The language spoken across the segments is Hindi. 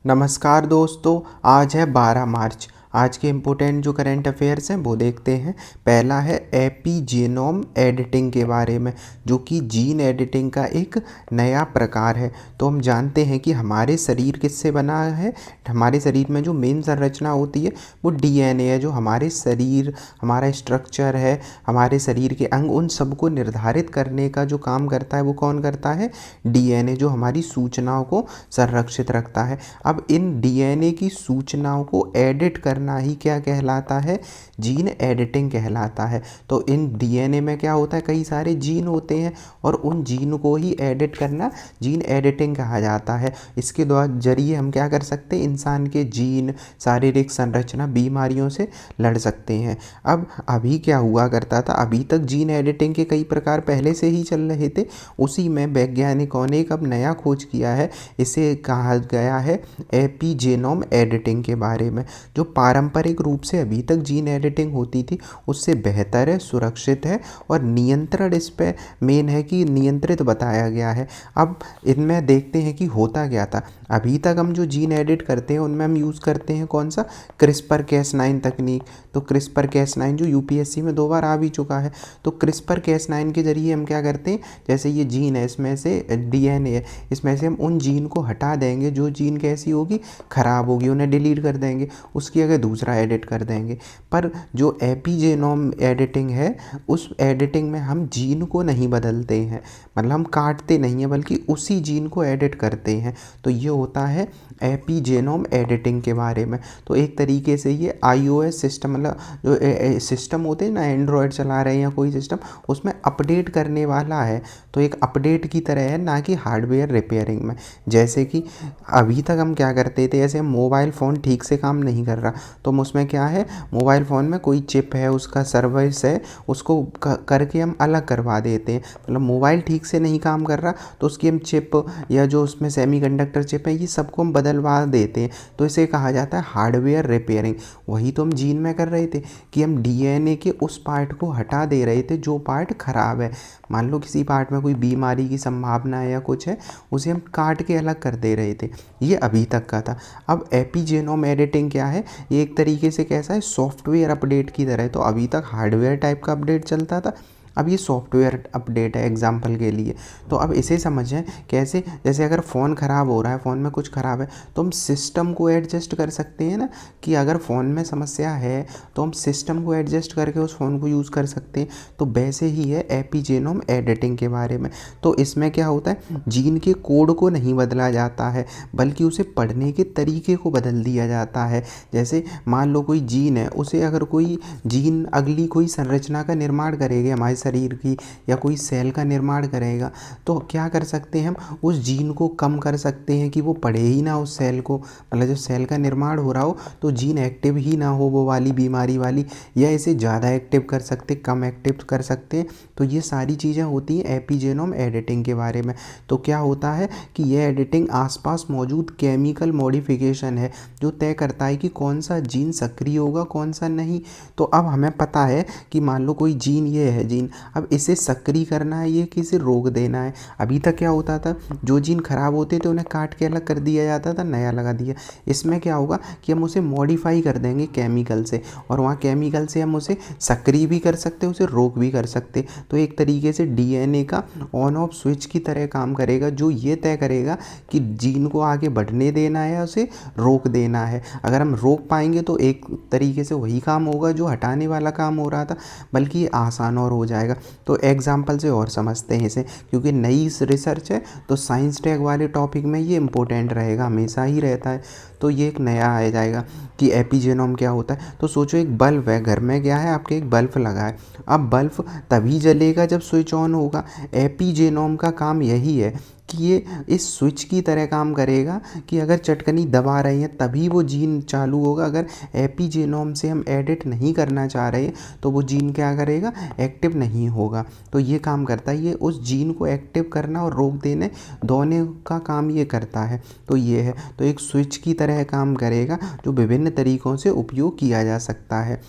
नमस्कार दोस्तों। आज है 12 मार्च। आज के इम्पोर्टेंट जो करंट अफेयर्स हैं वो देखते हैं। पहला है एपीजेनोम एडिटिंग के बारे में, जो कि जीन एडिटिंग का एक नया प्रकार है। तो हम जानते हैं कि हमारे शरीर किससे बना है। हमारे शरीर में जो मेन संरचना होती है वो डीएनए है। जो हमारे शरीर, हमारा स्ट्रक्चर है, हमारे शरीर के अंग, उन सबको निर्धारित करने का जो काम करता है वो कौन करता है? डीएनए, जो हमारी सूचनाओं को संरक्षित रखता है। अब इन डीएनए की सूचनाओं को एडिट करना ही क्या कहलाता है? जीन एडिटिंग कहलाता है। तो इन डीएनए में क्या होता है? कई सारे जीन होते हैं और उन जीन को ही एडिट करना जीन एडिटिंग कहा जाता है। इसके जरिए हम क्या कर सकते हैं? इंसान के जीन, शारीरिक संरचना, बीमारियों से लड़ सकते हैं। अब अभी क्या हुआ करता था, अभी तक जीन एडिटिंग के कई प्रकार पहले से ही चल रहे थे। उसी में वैज्ञानिकों ने एक अब नया खोज किया है। इसे कहा गया है एपीजेनोम एडिटिंग के बारे में। जो पारंपरिक रूप से अभी तक जीन एडिटिंग होती थी उससे बेहतर है, सुरक्षित है और नियंत्रण इस पे मेन है कि नियंत्रित बताया गया है। अब इनमें देखते हैं कि होता क्या था। अभी तक हम जो जीन एडिट करते हैं उनमें हम यूज़ करते हैं कौन सा? क्रिस्पर कैस9 तकनीक। तो क्रिस्पर कैस9 जो यूपीएससी में 2 बार आ भी चुका है। तो क्रिस्पर कैस9 के जरिए हम क्या करते हैं, जैसे ये जीन है, इसमें से डीएनए है, इसमें से हम उन जीन को हटा देंगे जो जीन कैसी होगी? खराब होगी, उन्हें डिलीट कर देंगे, उसकी जगह दूसरा एडिट कर देंगे। पर जो एपीजेनोम एडिटिंग है, उस एडिटिंग में हम जीन को नहीं बदलते हैं, मतलब हम काटते नहीं हैं बल्कि उसी जीन को एडिट करते हैं। तो ये होता है एपीजेनोम एडिटिंग के बारे में। तो एक तरीके से ये आईओएस सिस्टम, मतलब जो सिस्टम होते हैं ना, एंड्रॉयड चला रहे हैं या कोई सिस्टम, उसमें अपडेट करने वाला है। तो एक अपडेट की तरह है, ना कि हार्डवेयर रिपेयरिंग में। जैसे कि अभी तक हम क्या करते थे, जैसे मोबाइल फ़ोन ठीक से काम नहीं कर रहा तो हम उसमें क्या है, मोबाइल फ़ोन में कोई चिप है, उसका सर्विस है, उसको करके हम अलग करवा देते हैं। मतलब मोबाइल ठीक से नहीं काम कर रहा तो उसकी हम चिप या जो उसमें सेमीकंडक्टर चिप है, ये सबको हम बदलवा देते हैं। तो इसे कहा जाता है हार्डवेयर रिपेयरिंग। वही तो हम जीन में कर रहे थे कि हम डीएनए के उस पार्ट को हटा दे रहे थे जो पार्ट खराब है। मान लो किसी पार्ट में कोई बीमारी की संभावना है या कुछ है, उसे हम काट के अलग कर दे रहे थे। ये अभी तक का था। अब एपीजेनोम एडिटिंग क्या है? ये एक तरीके से कैसा है, सॉफ्टवेयर अपडेट की तरह है। तो अभी तक हार्डवेयर टाइप का अपडेट चलता था, अब ये सॉफ्टवेयर अपडेट है एग्जाम्पल के लिए। तो अब इसे समझें कैसे। जैसे अगर फ़ोन ख़राब हो रहा है, फ़ोन में कुछ ख़राब है, तो हम सिस्टम को एडजस्ट कर सकते हैं ना, कि अगर फ़ोन में समस्या है तो हम सिस्टम को एडजस्ट करके उस फ़ोन को यूज़ कर सकते हैं। तो वैसे ही है एपीजेनोम एडिटिंग के बारे में। तो इसमें क्या होता है, जीन के कोड को नहीं बदला जाता है बल्कि उसे पढ़ने के तरीके को बदल दिया जाता है। जैसे मान लो कोई जीन है, उसे अगर कोई जीन अगली कोई संरचना का निर्माण करेगा हमारे शरीर की, या कोई सेल का निर्माण करेगा, तो क्या कर सकते हैं हम? उस जीन को कम कर सकते हैं कि वो पढ़े ही ना उस सेल को। मतलब जब सेल का निर्माण हो रहा हो तो जीन एक्टिव ही ना हो वो वाली बीमारी वाली, या इसे ज़्यादा एक्टिव कर सकते, कम एक्टिव कर सकते हैं। तो ये सारी चीज़ें होती हैं एपीजेनोम एडिटिंग के बारे में। तो क्या होता है कि ये एडिटिंग आसपास मौजूद केमिकल मॉडिफिकेशन है जो तय करता है कि कौन सा जीन सक्रिय होगा, कौन सा नहीं। तो अब हमें पता है कि मान लो कोई जीन, ये है जीन, अब इसे सक्रिय करना है, ये किसे रोक देना है। अभी तक क्या होता था, जो जीन खराब होते थे उन्हें काट के अलग कर दिया जाता था, नया लगा दिया। इसमें क्या होगा कि हम उसे मॉडिफाई कर देंगे केमिकल से, और वहाँ केमिकल से हम उसे सक्रिय भी कर सकते, उसे रोक भी कर सकते। तो एक तरीके से डीएनए का ऑन ऑफ स्विच की तरह काम करेगा, जो ये तय करेगा कि जीन को आगे बढ़ने देना है या उसे रोक देना है। अगर हम रोक पाएंगे तो एक तरीके से वही काम होगा जो हटाने वाला काम हो रहा था, बल्कि ये आसान और हो जाएगा। तो एग्जाम्पल से और समझते हैं इसे, क्योंकि नई रिसर्च है तो साइंस टैग वाले टॉपिक में ये इंपॉर्टेंट रहेगा, हमेशा ही रहता है। तो ये एक नया आ जाएगा कि एपीजेनोम क्या होता है। तो सोचो एक बल्ब है, घर में गया है आपके, एक बल्ब लगा है। अब बल्ब तभी जलेगा जब स्विच ऑन होगा। एपीजेनोम का काम यही है कि ये इस स्विच की तरह काम करेगा कि अगर चटकनी दबा रहे हैं तभी वो जीन चालू होगा। अगर एपीजेनोम से हम एडिट नहीं करना चाह रहे तो वो जीन क्या करेगा, एक्टिव नहीं होगा। तो ये काम करता है, ये उस जीन को एक्टिव करना और रोक देने दोनों का काम ये करता है। तो ये है, तो एक स्विच की तरह काम करेगा जो विभिन्न तरीक़ों से उपयोग किया जा सकता है।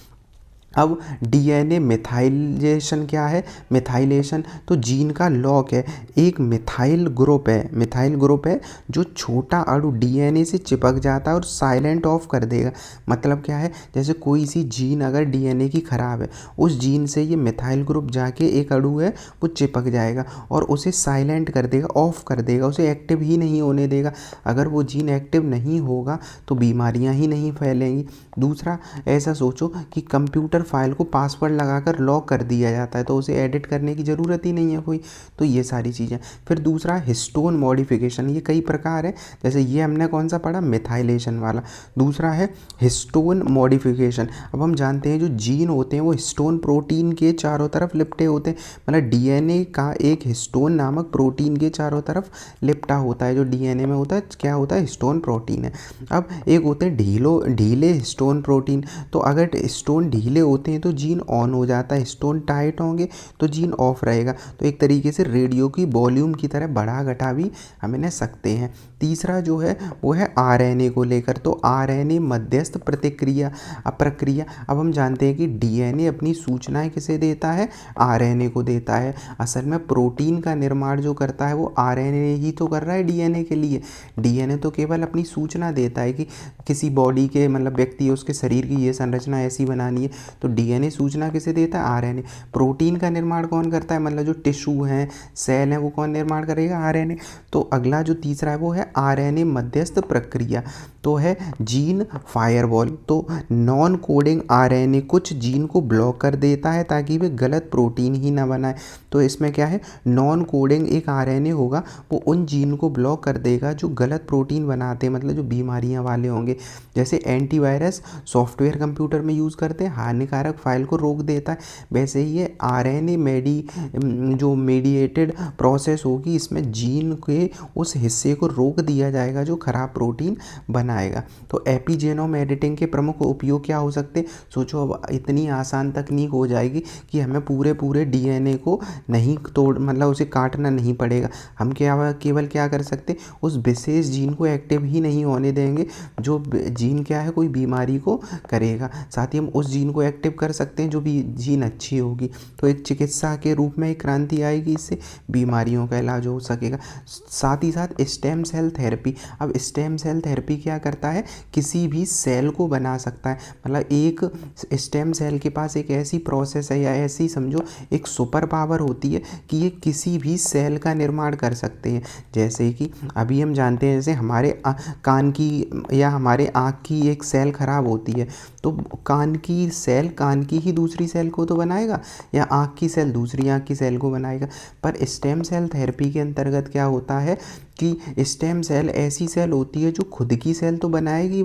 अब डीएनए मिथाइलेशन क्या है, मिथाइलेशन तो जीन का लॉक है, एक मिथाइल ग्रुप है जो छोटा अणु डीएनए से चिपक जाता है और साइलेंट ऑफ कर देगा। मतलब क्या है, जैसे कोई सी जीन अगर डीएनए की खराब है, उस जीन से ये मिथाइल ग्रुप जाके एक अणु है वो चिपक जाएगा और उसे साइलेंट कर देगा, ऑफ कर देगा, उसे एक्टिव ही नहीं होने देगा। अगर वो जीन एक्टिव नहीं होगा तो बीमारियां ही नहीं फैलेंगी। दूसरा, ऐसा सोचो कि कंप्यूटर फाइल को पासवर्ड लगाकर लॉक कर दिया जाता है तो उसे एडिट करने की ज़रूरत ही नहीं है कोई। तो ये सारी चीज़ें। फिर दूसरा, हिस्टोन मॉडिफिकेशन, ये कई प्रकार है, जैसे ये हमने कौन सा पढ़ा, मिथाइलेशन वाला। दूसरा है हिस्टोन मॉडिफिकेशन। अब हम जानते हैं जो जीन होते हैं वो हिस्टोन प्रोटीन के चारों तरफ लिपटे होते हैं, मतलब डीएनए का एक हिस्टोन नामक प्रोटीन के चारों तरफ लिपटा होता है। जो डीएनए में होता है क्या होता है, हिस्टोन प्रोटीन है। अब एक होते हैं ढीले हिस्टोन प्रोटीन। तो अगर हिस्टोन ढीले होते हैं तो जीन ऑन हो जाता है, हिस्टोन टाइट होंगे तो जीन ऑफ रहेगा। तो एक तरीके से रेडियो की वॉल्यूम की तरह बढ़ा घटा भी हम इन्हें सकते हैं। तीसरा जो है वो है आरएनए को लेकर। तो आरएनए मध्यस्थ प्रक्रिया। अब हम जानते हैं कि डीएनए अपनी सूचनाएं किसे देता है, आरएनए को देता है। असल में प्रोटीन का निर्माण जो करता है वो आरएनए ही तो कर रहा है डीएनए के लिए। डीएनए तो केवल अपनी सूचना देता है कि किसी बॉडी के, मतलब व्यक्ति है, उसके शरीर की ये संरचना ऐसी बनानी है। तो डीएनए सूचना किसे देता है, आरएनए। प्रोटीन का निर्माण कौन करता है, मतलब जो टिश्यू हैं, सेल हैं, वो कौन निर्माण करेगा, आरएनए। तो अगला जो तीसरा है वो है आरएनए मध्यस्थ प्रक्रिया। तो है जीन फायरवॉल। तो नॉन कोडिंग आरएनए कुछ जीन को ब्लॉक कर देता है ताकि वे गलत प्रोटीन ही ना बनाए। तो इसमें क्या है, नॉन कोडिंग एक आरएनए होगा वो उन जीन को ब्लॉक कर देगा जो गलत प्रोटीन बनाते हैं, मतलब जो बीमारियां वाले होंगे। जैसे एंटीवायरस सॉफ्टवेयर कंप्यूटर में यूज़ करते हैं, हानिकारक फाइल को रोक देता है, वैसे ही ये आरएनए जो मेडिएटेड प्रोसेस होगी, इसमें जीन के उस हिस्से को रोक दिया जाएगा जो खराब प्रोटीन बनाएगा। तो एपिजेनोम एडिटिंग के प्रमुख उपयोग क्या हो सकते, सोचो अब इतनी आसान तकनीक हो जाएगी कि हमें पूरे डीएनए को नहीं तोड़, मतलब उसे काटना नहीं पड़ेगा। हम केवल क्या कर सकते, उस विशेष जीन को एक्टिव ही नहीं होने देंगे जो जीन क्या है कोई बीमारी को करेगा। साथ ही हम उस जीन को एक्टिव कर सकते हैं जो भी जीन अच्छी होगी। तो एक चिकित्सा के रूप में एक क्रांति आएगी, इससे बीमारियों का इलाज हो सकेगा। साथ ही साथ स्टेम सेल थेरेपी। अब स्टेम सेल थेरेपी क्या करता है, किसी भी सेल को बना सकता है। मतलब एक स्टेम सेल के पास एक ऐसी प्रोसेस है, या ऐसी समझो एक सुपर पावर होती है कि ये किसी भी सेल का निर्माण कर सकते हैं। जैसे कि अभी हम जानते हैं, जैसे हमारे कान की या हमारे आँख की एक सेल खराब होती है, तो कान की सेल कान की ही दूसरी सेल को तो बनाएगा, या आँख की सेल दूसरी आँख की सेल को बनाएगा। पर स्टेम सेल थेरेपी के अंतर्गत क्या होता है कि स्टेम सेल ऐसी सेल होती है जो खुद की सेल तो बनाएगी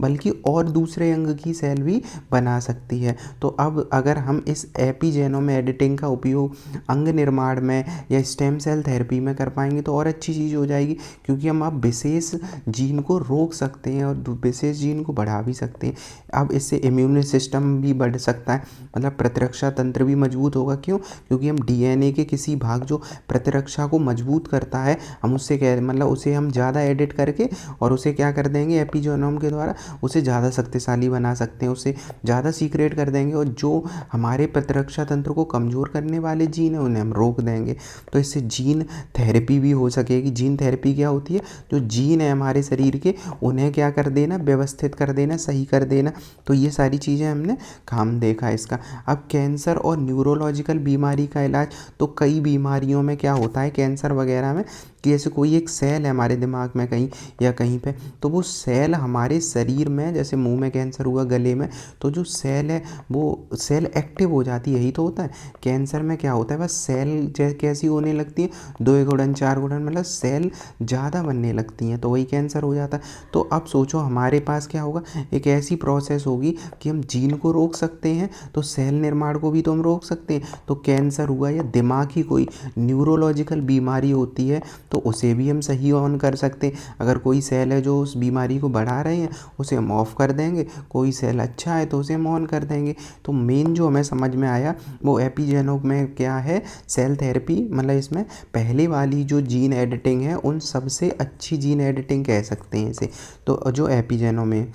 बल्कि और दूसरे अंग की सेल भी बना सकती है। तो अब अगर हम इस एपिजेनोम एडिटिंग का उपयोग अंग निर्माण में या स्टेम सेल थेरेपी में कर पाएंगे तो और अच्छी चीज़ हो जाएगी, क्योंकि हम अब विशेष जीन को रोक सकते हैं और विशेष जीन को बढ़ा भी सकते हैं। अब इससे इम्यून सिस्टम भी बढ़ सकता है, मतलब प्रतिरक्षा तंत्र भी मजबूत होगा। क्यों, क्योंकि हम डीएनए के किसी भाग जो प्रतिरक्षा को मजबूत करता है, हम उससे क्या, मतलब उसे हम ज़्यादा एडिट करके और उसे क्या कर देंगे, एपिजेनोम के द्वारा उसे ज़्यादा शक्तिशाली बना सकते हैं, उसे ज़्यादा सीक्रेट कर देंगे, और जो हमारे प्रतिरक्षा तंत्र को कमज़ोर करने वाले जीन हैं उन्हें हम रोक देंगे। तो इससे जीन थेरेपी भी हो सकेगी। जीन थेरेपी क्या होती है, जो जीन है हमारे शरीर के उन्हें क्या कर देना, व्यवस्थित कर देना, सही कर देना। तो ये सारी चीज़ें हमने काम देखा इसका। अब कैंसर और न्यूरोलॉजिकल बीमारी का इलाज। तो कई बीमारियों में क्या होता है कैंसर वगैरह में, कि जैसे कोई एक सेल है हमारे दिमाग में कहीं या कहीं पे, तो वो सेल हमारे शरीर में, जैसे मुंह में कैंसर हुआ, गले में, तो जो सेल है वो सेल एक्टिव हो जाती है। यही तो होता है कैंसर में। क्या होता है, बस सेल कैसी होने लगती है, 2 गुणन 4 गुणन, मतलब सेल ज़्यादा बनने लगती हैं, तो वही कैंसर हो जाता है। तो अब सोचो हमारे पास क्या होगा, एक ऐसी प्रोसेस होगी कि हम जीन को रोक सकते हैं तो सेल निर्माण को भी तो हम रोक सकते हैं। तो कैंसर हुआ या दिमाग की कोई न्यूरोलॉजिकल बीमारी होती है तो उसे भी हम सही ऑन कर सकते हैं। अगर कोई सेल है जो उस बीमारी को बढ़ा रहे हैं उसे हम ऑफ कर देंगे, कोई सेल अच्छा है तो उसे हम ऑन कर देंगे। तो मेन जो हमें समझ में आया वो एपिजेनोम में क्या है, सेल थेरेपी, मतलब इसमें पहले वाली जो जीन एडिटिंग है उन सबसे अच्छी जीन एडिटिंग कह सकते हैं इसे, तो जो एपिजेनोम में।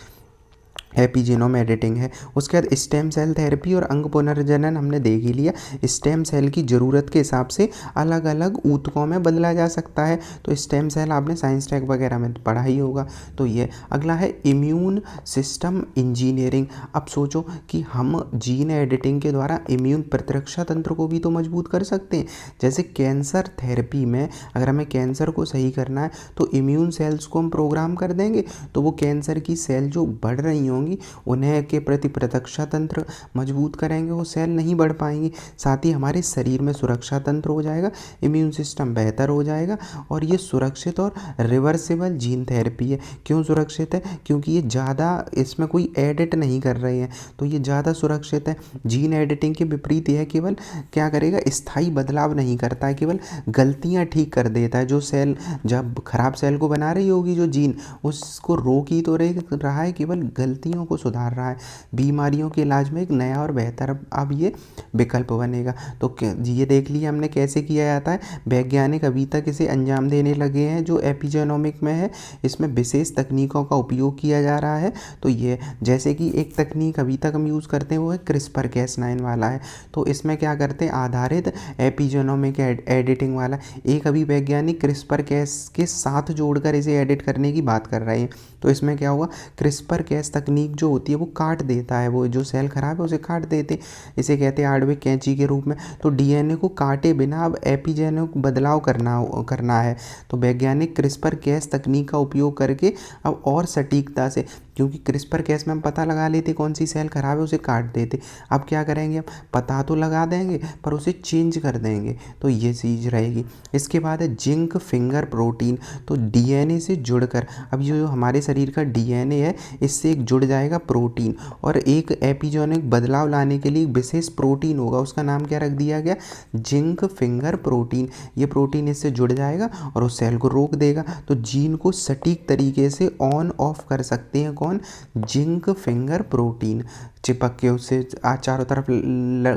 एपिजीनोम एडिटिंग है। उसके बाद स्टेम सेल थेरेपी और अंग पुनर्जनन हमने देख ही लिया। स्टेम सेल की ज़रूरत के हिसाब से अलग अलग ऊतकों में बदला जा सकता है। तो स्टेम सेल आपने साइंस टेक वगैरह में पढ़ा ही होगा। तो ये अगला है इम्यून सिस्टम इंजीनियरिंग। अब सोचो कि हम जीन एडिटिंग के द्वारा इम्यून प्रतिरक्षा तंत्र को भी तो मजबूत कर सकते हैं। जैसे कैंसर थेरेपी में अगर हमें कैंसर को सही करना है तो इम्यून सेल्स को हम प्रोग्राम कर देंगे, तो वो कैंसर की सेल जो बढ़ रही होंगी उन्हें के प्रति प्रतिरक्षा तंत्र मजबूत करेंगे, वो सेल नहीं बढ़ पाएंगी। साथ ही हमारे शरीर में सुरक्षा तंत्र हो जाएगा, इम्यून सिस्टम बेहतर हो जाएगा। और ये सुरक्षित और रिवर्सिबल जीन थेरेपी है। क्यों सुरक्षित है? क्योंकि ये ज़्यादा इसमें कोई एडिट नहीं कर रहे हैं, तो ये ज़्यादा सुरक्षित है। जीन एडिटिंग के विपरीत यह केवल क्या करेगा, स्थायी बदलाव नहीं करता है, केवल गलतियाँ ठीक कर देता है। जो सेल जब खराब सेल को बना रही होगी जो जीन, उसको रोक ही तो रहा है, केवल गलतियों को सुधार रहा है। बीमारियों के इलाज में एक नया और बेहतर अब ये विकल्प बनेगा। तो ये देख लिया हमने कैसे किया जाता है। वैज्ञानिक अभी तक इसे अंजाम देने लगे हैं जो एपिजेनोमिक में है। इसमें विशेष तकनीकों का उपयोग किया जा रहा है। तो ये जैसे कि एक तकनीक अभी तक हम यूज़ करते हैं वो है क्रिस्पर Cas9 वाला है। तो इसमें क्या करते हैं, आधारित एपिजेनोमिक एडिटिंग वाला एक अभी वैज्ञानिक क्रिस्पर कैस के साथ जोड़कर इसे एडिट करने की बात कर रहे हैं। तो इसमें क्या हुआ, क्रिस्पर कैस तकनीक जो होती है वो काट देता है, वो जो सेल खराब है उसे काट देते, इसे कहते हैं आणविक कैंची के रूप में। तो डीएनए को काटे बिना अब एपिजेनिक बदलाव करना है। तो वैज्ञानिक क्रिस्पर कैस तकनीक का उपयोग करके अब और सटीकता से, क्योंकि क्रिस्पर कैस में हम पता लगा लेते कौन सी सेल खराब है उसे काट देते, अब क्या करेंगे, हम पता तो लगा देंगे पर उसे चेंज कर देंगे। तो ये चीज़ रहेगी। इसके बाद है जिंक फिंगर प्रोटीन। तो डीएनए से जुड़कर अब ये जो हमारे शरीर का डीएनए है इससे एक जुड़ जाएगा प्रोटीन, और एक एपिजेनिक बदलाव लाने के लिए एक विशेष प्रोटीन होगा, उसका नाम क्या रख दिया गया, जिंक फिंगर प्रोटीन। ये प्रोटीन इससे जुड़ जाएगा और उस सेल को रोक देगा। तो जीन को सटीक तरीके से ऑन ऑफ कर सकते हैं कौन, जिंक फिंगर प्रोटीन। चिपक के उससे चारों तरफ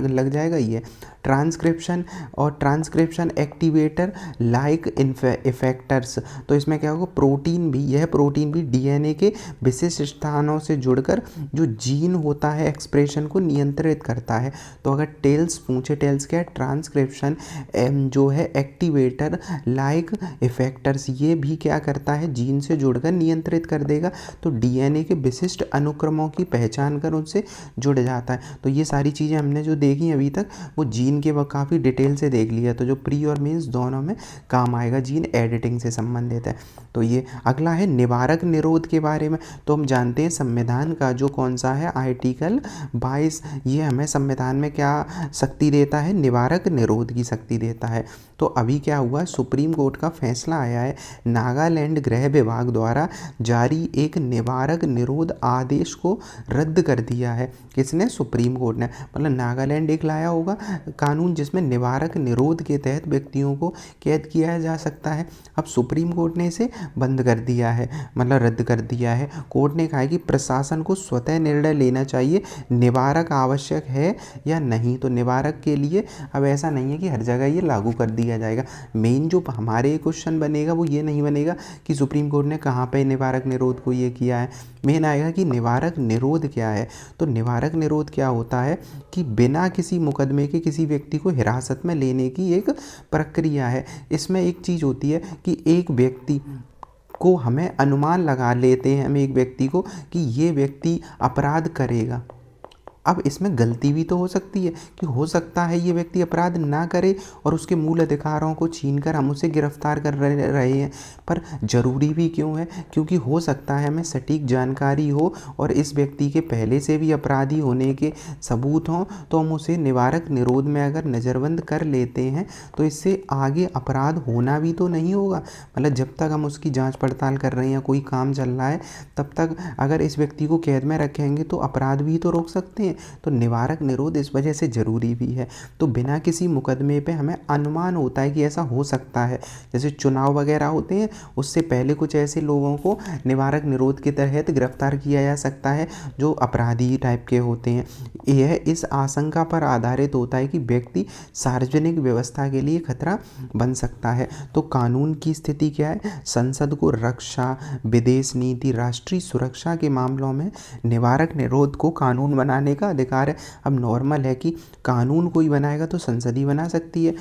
लग जाएगा ये। ट्रांसक्रिप्शन और ट्रांसक्रिप्शन एक्टिवेटर लाइक इफेक्टर्स। तो इसमें क्या होगा, यह प्रोटीन भी डीएनए के विशिष्ट स्थानों से जुड़कर जो जीन होता है एक्सप्रेशन को नियंत्रित करता है। तो अगर टेल्स पूछे, टेल्स क्या है, ट्रांसक्रिप्शन जो है एक्टिवेटर लाइक इफेक्टर्स, ये भी क्या करता है, जीन से जुड़कर नियंत्रित कर देगा। तो डीएनए के विशिष्ट अनुक्रमों की पहचान कर उनसे जुड़ जाता है। तो ये सारी चीज़ें हमने जो देखी अभी तक वो जीन के काफ़ी डिटेल से देख लिया। तो जो प्री और मेंस दोनों में काम आएगा, जीन एडिटिंग से संबंधित है। तो ये अगला है निवारक निरोध के बारे में। तो हम जानते हैं संविधान का जो कौन सा है आर्टिकल 22, ये हमें संविधान में क्या शक्ति देता है, निवारक निरोध की शक्ति देता है। तो अभी क्या हुआ, सुप्रीम कोर्ट का फैसला आया है, नागालैंड गृह विभाग द्वारा जारी एक निवारक निरोध आदेश को रद्द कर दिया है। किसने, सुप्रीम कोर्ट ने। मतलब नागालैंड एक लाया होगा कानून जिसमें निवारक निरोध के तहत व्यक्तियों को कैद किया जा सकता है। अब सुप्रीम कोर्ट ने इसे बंद कर दिया है, मतलब रद्द कर दिया है। कोर्ट ने कहा है कि प्रशासन को स्वतः निर्णय लेना चाहिए निवारक आवश्यक है या नहीं। तो निवारक के लिए अब ऐसा नहीं है कि हर जगह ये लागू कर दिया जाएगा। मेन जो हमारे क्वेश्चन बनेगा वो ये नहीं बनेगा कि सुप्रीम कोर्ट ने कहाँ पे निवारक निरोध को ये किया है, मेन आएगा कि निवारक निरोध क्या है। तो निवारक निरोध क्या होता है कि बिना किसी मुकदमे के किसी व्यक्ति को हिरासत में लेने की एक प्रक्रिया है। इसमें एक चीज़ होती है कि एक व्यक्ति को हमें अनुमान लगा लेते हैं हम एक व्यक्ति को कि ये व्यक्ति अपराध करेगा। अब इसमें गलती भी तो हो सकती है कि हो सकता है ये व्यक्ति अपराध ना करे और उसके मूल अधिकारों को छीनकर हम उसे गिरफ्तार कर रहे हैं, पर ज़रूरी भी क्यों है, क्योंकि हो सकता है हमें सटीक जानकारी हो और इस व्यक्ति के पहले से भी अपराधी होने के सबूत हों, तो हम उसे निवारक निरोध में अगर नज़रबंद कर लेते हैं तो इससे आगे अपराध होना भी तो नहीं होगा। मतलब जब तक हम उसकी जाँच पड़ताल कर रहे हैं, कोई काम चल रहा है, तब तक अगर इस व्यक्ति को कैद में रखेंगे तो अपराध भी तो रोक सकते हैं। तो निवारक निरोध इस वजह से ज़रूरी भी है। तो बिना किसी मुकदमे पे हमें अनुमान होता है कि ऐसा हो सकता है, जैसे चुनाव वगैरह होते हैं उससे पहले कुछ ऐसे लोगों को निवारक निरोध के तहत गिरफ्तार किया जा सकता है जो अपराधी टाइप के होते हैं। यह इस आशंका पर आधारित होता है कि व्यक्ति सार्वजनिक व्यवस्था के लिए खतरा बन सकता है। तो कानून की स्थिति क्या है? संसद को रक्षा, विदेश नीति, राष्ट्रीय सुरक्षा के मामलों में निवारक निरोध को कानून बनाने का अधिकार है। अब नॉर्मल है कि कानून कोई बनाएगा तो संसद ही बना सकती है।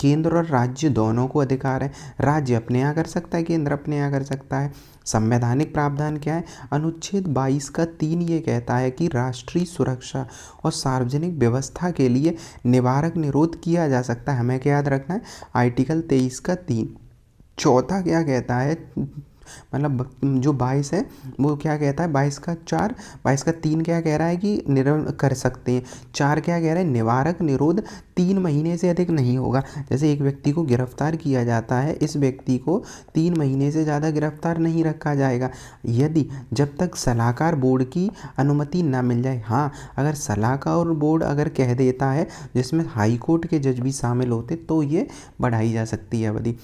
केंद्र और राज्य दोनों को अधिकार है, राज्य अपने यहाँ कर सकता है, केंद्र अपने यहाँ कर सकता है। संवैधानिक प्रावधान क्या है? अनुच्छेद 22 का 3 ये कहता है कि राष्ट्रीय सुरक्षा और सार्वजनिक व्यवस्था के लिए निवारक निरोध किया जा सकता है। हमें क्या याद रखना है? आर्टिकल 23 का 3। चौथा क्या कहता है? मतलब जो 22 है वो क्या कहता है? 22 का 4, 22 का 3 क्या कह रहा है कि निरोध कर सकते हैं। 4 क्या कह रहा है? निवारक निरोध 3 महीने से अधिक नहीं होगा। जैसे एक व्यक्ति को गिरफ्तार किया जाता है, इस व्यक्ति को 3 महीने से ज़्यादा गिरफ्तार नहीं रखा जाएगा यदि जब तक सलाहकार बोर्ड की अनुमति ना मिल जाए। हाँ, अगर सलाहकार बोर्ड अगर कह देता है जिसमें हाई कोर्ट के जज भी शामिल होते तो ये बढ़ाई जा सकती है अवधि।